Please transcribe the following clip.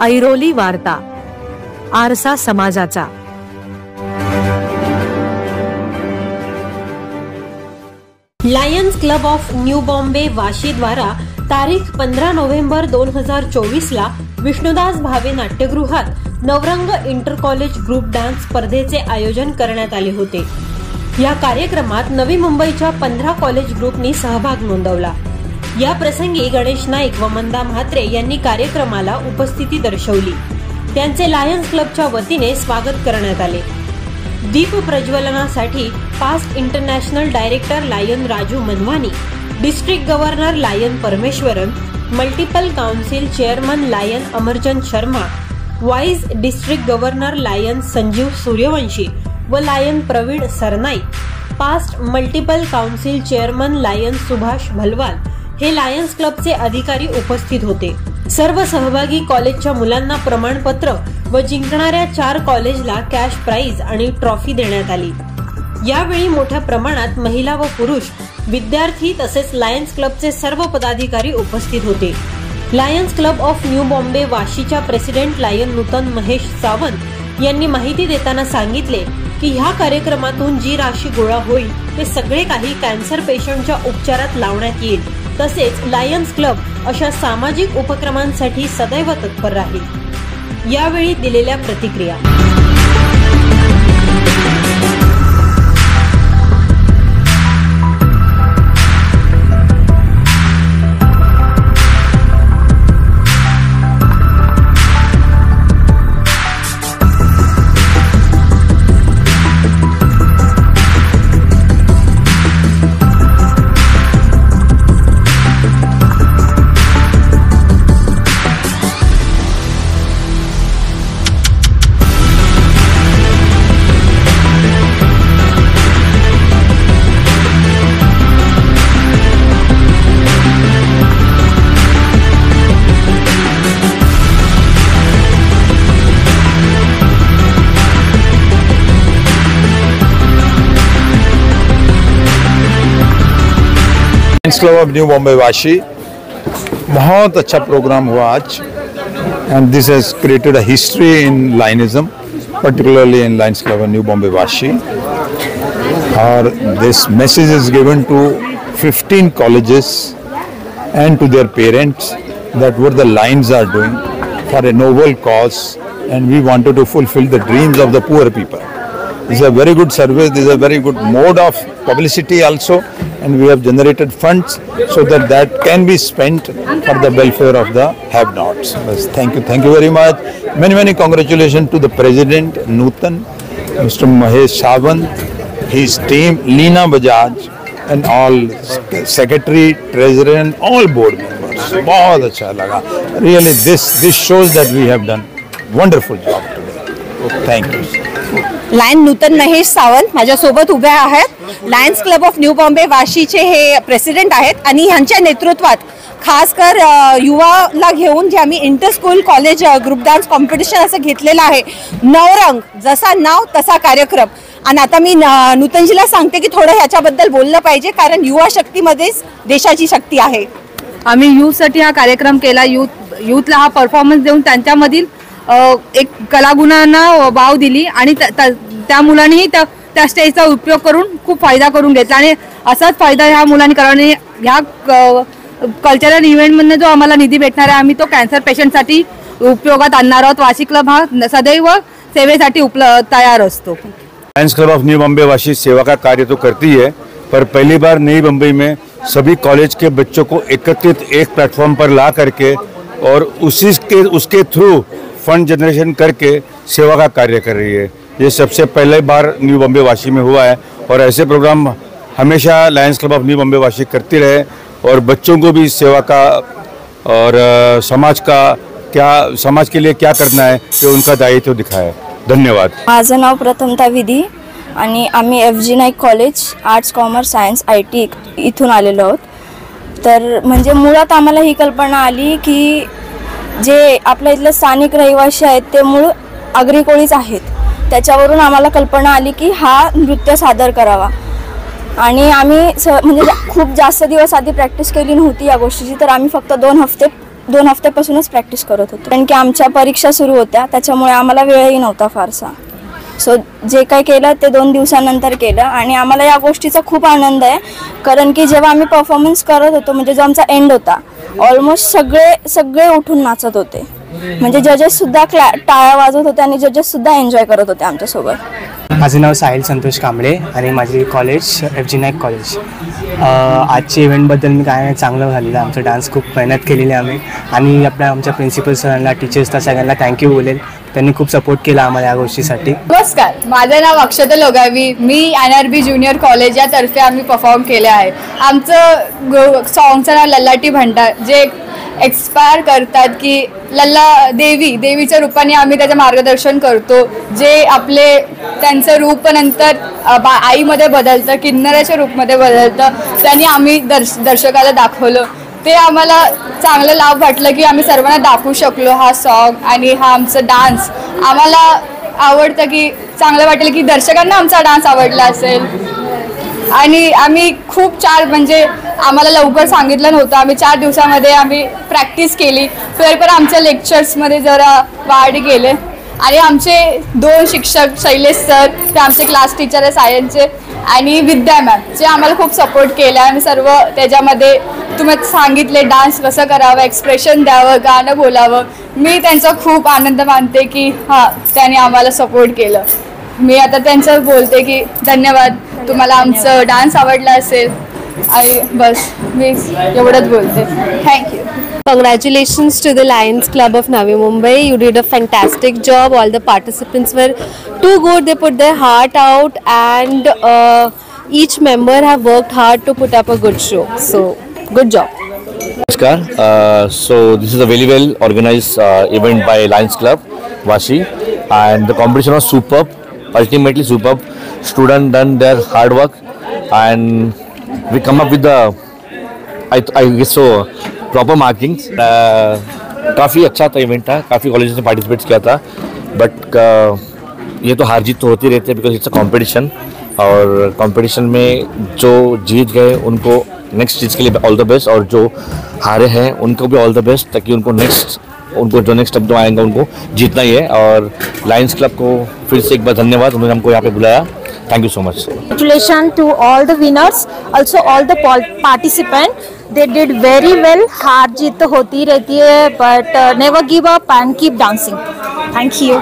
ऐरोली वार्ता, आरसा समाजाचा। Lions club of new Bombay Vashi द्वारा तारीख 15 नोव्हेंबर 2024 ला विष्णुदास भावे नाट्यगृहात Navrang inter college group dance स्पर्धेचे आयोजन करण्यात आले होते। या कार्यक्रमात नवी मुंबईच्या 15 कॉलेज ग्रुपनी सहभाग नोंदवला। या प्रसंगी गणेश नाईक व मंदा म्हात्रे यांनी कार्यक्रमाला उपस्थिती दर्शवली। त्यांचे लायन्स क्लबच्या वतीने स्वागत करण्यात आले। दीप प्रज्वलनासाठी past international director lion Raju Manwani, district governor lion Parameswaran, multiple council chairman lion Amarchand Sharma, vice district governor lion Sanjeev Suryavanshi व lion Pravin Sarnaik, past multiple council chairman lion Subhash Bhalwal हे लायन्स क्लबचे अधिकारी उपस्थित होते। सर्व सहभागी कॉलेजच्या मुलांना प्रमाणपत्र व जिंकणाऱ्या 4 कॉलेजला कॅश प्राइज आणि ट्रॉफी देण्यात आली। यावेळी मोठ्या प्रमाणात महिला व पुरुष विद्यार्थी तसेच लायन्स क्लबचे सर्व पदाधिकारी उपस्थित होते। Lions club of new Bombay वाशीच्या प्रेसिडेंट लायन नूतन महेश सावंत यांनी माहिती देताना सांगितले की ह्या कार्यक्रमातून जी राशी गोळा होईल ते सगळे काही कॅन्सर पेशंटच्या उपचारात लावण्यात येईल। तसेच लायन्स क्लब अशा सामाजिक उपक्रमांसाठी सदैव तत्पर राहील। यावेळी दिलेल्या प्रतिक्रिया। Lions club of new Bombay Vashi बहुत अच्छा प्रोग्राम हुआ आज, and this has created a history in lionism, particularly in lions club of new Bombay Vashi. और this message is given to 15 colleges and to their parents that what the Lions are doing for a noble cause, and we wanted to fulfill the dreams of the poor people. This is a very good service, this is a very good mode of publicity also, and we have generated funds so that can be spent for the welfare of the have-nots. Thank you very much. Many congratulations to the President Nutan, Mr. Mahesh Sawant, his team, Leena Bajaj, and all secretary, treasurer, and all board members. बहुत अच्छा लगा. Really, this shows that we have done wonderful job today. Thank you. Lion Nutan Mahesh Sawant माझ्यासोबत उभे आहेत। Lions club of new Bombay वाशीचे हे president आहेत आणि ह्यांच्या नेतृत्वात खासकर युवाला घेऊन जे आम्ही inter school college group dance competition असं घेतलेलं आहे। नवरंग जसा नाव तसा कार्यक्रम। आणि आता मी नूतनजीला सांगते की थोडं ह्याच्याबद्दल बोललं पाहिजे, कारण युवा शक्तीमध्येच देशाची शक्ती आहे। आम्ही यूथसाठी हा कार्यक्रम केला। यूथला हा परफॉर्मन्स देऊन त्यांच्यामधील एक कलागुणांना वाव दिली आणि त्या मुलांनी त्या स्टेजचा उपयोग करून खूप फायदा करून घेतला आणि असाच फायदा ह्या मुलांनी कराने ह्या कल्चरल इव्हेंटमधून जो आम्हाला निधी भेटणार आहे आम्ही तो कॅन्सर पेशंटसाठी उपयोगात आणणार आहोत। वाशी क्लब हा सदैव सेवेसाठी तयार असतो। Lions club of new Bombay Vashi सेवा का कार्य तो करती है, पर पहली बार नई बम्बई में सभी कॉलेज के बच्चों को एकत्रित एक प्लेटफॉर्म पर ला करके और उसके थ्रू फंड जनरेशन करके सेवा का कार्य कर रही है। ये सबसे पहले बार न्यू बॉम्बे वाशी में हुआ है और ऐसे प्रोग्राम हमेशा Lions club of new Bombay Vashi करती रहे और बच्चों को भी सेवा का और समाज के लिए क्या करना है ये उनका दायित्व दिखाया। धन्यवाद। माझं नाव प्रथमता विधी आणि आम्ही FG Naik college arts commerce science IT इथून आलेलो आहोत। तर म्हणजे मुळात आम्हाला ही कल्पना आली की जे आपल्या इथले स्थानिक रहिवासी आहेत ते मूळ आगरी कोळीच आहेत, त्याच्यावरून आम्हाला कल्पना आली की हा नृत्य सादर करावा। आणि आम्ही म्हणजे खूप जास्त दिवस आधी प्रॅक्टिस केली नव्हती या गोष्टीची, तर आम्ही फक्त 2 हफ्ते 2 हफ्त्यापासूनच प्रॅक्टिस करत होतो, कारण की आमच्या परीक्षा सुरू होत्या, त्याच्यामुळे आम्हाला वेळही नव्हता फारसा. सो जे काही केलं ते 2 दिवसानंतर केलं आणि आम्हाला या गोष्टीचा खूप आनंद आहे, कारण की जेव्हा आम्ही परफॉर्मन्स करत होतो, म्हणजे जो आमचा एंड होता, ऑलमोस्ट सगळे उठून नाचत होते. म्हणजे जजेससुद्धा टाळ्या वाजवत होते आणि जजेससुद्धा एन्जॉय करत होते आमच्यासोबत. माझं नाव साहिल संतोष कांबळे आणि माझे कॉलेज FG नाईक कॉलेज. आजच्या इव्हेंटबद्दल मी काय चांगलं झालेलं, आमचं डान्स खूप मेहनत केलेली आम्ही आणि आमच्या प्रिन्सिपल सरांना, टीचर्सला सगळ्यांना थँक्यू बोलेल. त्यांनी खूप सपोर्ट केला आम्हाला या गोष्टीसाठी. नमस्कार, माझं नाव अक्षता लोगावी. मी NRB ज्युनियर कॉलेज यातर्फे आम्ही परफॉर्म केले आहे. आमचं सॉंगचं नाव लल्लाटी भंडार, जे एक्सपायर करतात की देवीच्या रूपाने आम्ही त्याचं मार्गदर्शन करतो, जे त्यांचं रूप नंतर आईमध्ये बदलतं, किन्नराच्या रूपमध्ये बदलतं. त्यांनी आम्ही दर्शकाला दाखवलं. ते आम्हाला चांगलं लाभ वाटलं की आम्ही सर्वांना दाखवू शकलो हा सॉन्ग आणि हा आमचा डान्स. आम्हाला आवडतं की चांगलं वाटेल की दर्शकांना आमचा डान्स आवडला असेल. आणि आम्ही खूप म्हणजे आम्हाला लवकर सांगितलं नव्हतं, आम्ही 4 दिवसामध्ये आम्ही प्रॅक्टिस केली. पण आमच्या लेक्चर्समध्ये जरा वाढ गेले आणि आमचे 2 शिक्षक शैलेश सर, ते आमचे क्लास टीचर आहे सायन्सचे, आणि विद्या मॅम, जे आम्हाला खूप सपोर्ट केला. आम्ही सर्व त्याच्यामध्ये तुम्ही सांगितले डान्स कसं करावं, एक्सप्रेशन द्यावं, गाणं बोलावं. मी त्यांचा खूप आनंद मानते की त्यांनी आम्हाला सपोर्ट केलं. मी आता त्यांचं बोलते की धन्यवाद, तुम्हाला आमचं डान्स आवडला असेल आणि बस मी एवढंच बोलते. Thank you. Congratulations to the Lions Club of Navi Mumbai. You did a fantastic job. All the participants were too good. They put their heart out and each member have worked hard to put up a good show. So, good job. Namaskar. So this is a very well organized event by Lions Club Vashi, and the competition was superb. Ultimately superb. Students done their hard work and we come up with the I guess so proper marking. काफ़ी अच्छा था event, था काफ़ी college ने participate KIA था. But ये तो हार जीत तो होती रहती है बिकॉज इट्स अ कंपटीशन, और कंपटीशन में जो जीत गए उनको नेक्स्ट चीज़ के लिए ऑल द बेस्ट, और जो हारे हैं उनको भी ऑल द बेस्ट, ताकि उनको जो नेक्स्ट स्टेप आएंगे उनको जीतना ही है. और लायंस क्लब को फिर से एक बार धन्यवाद, उन्होंने हमको यहाँ पे बुलाया. Thank you so much. Congratulations to all the winners, also all the participants. They did very well. हार जीत तो होती रहती है, but never give up and keep dancing. Thank you.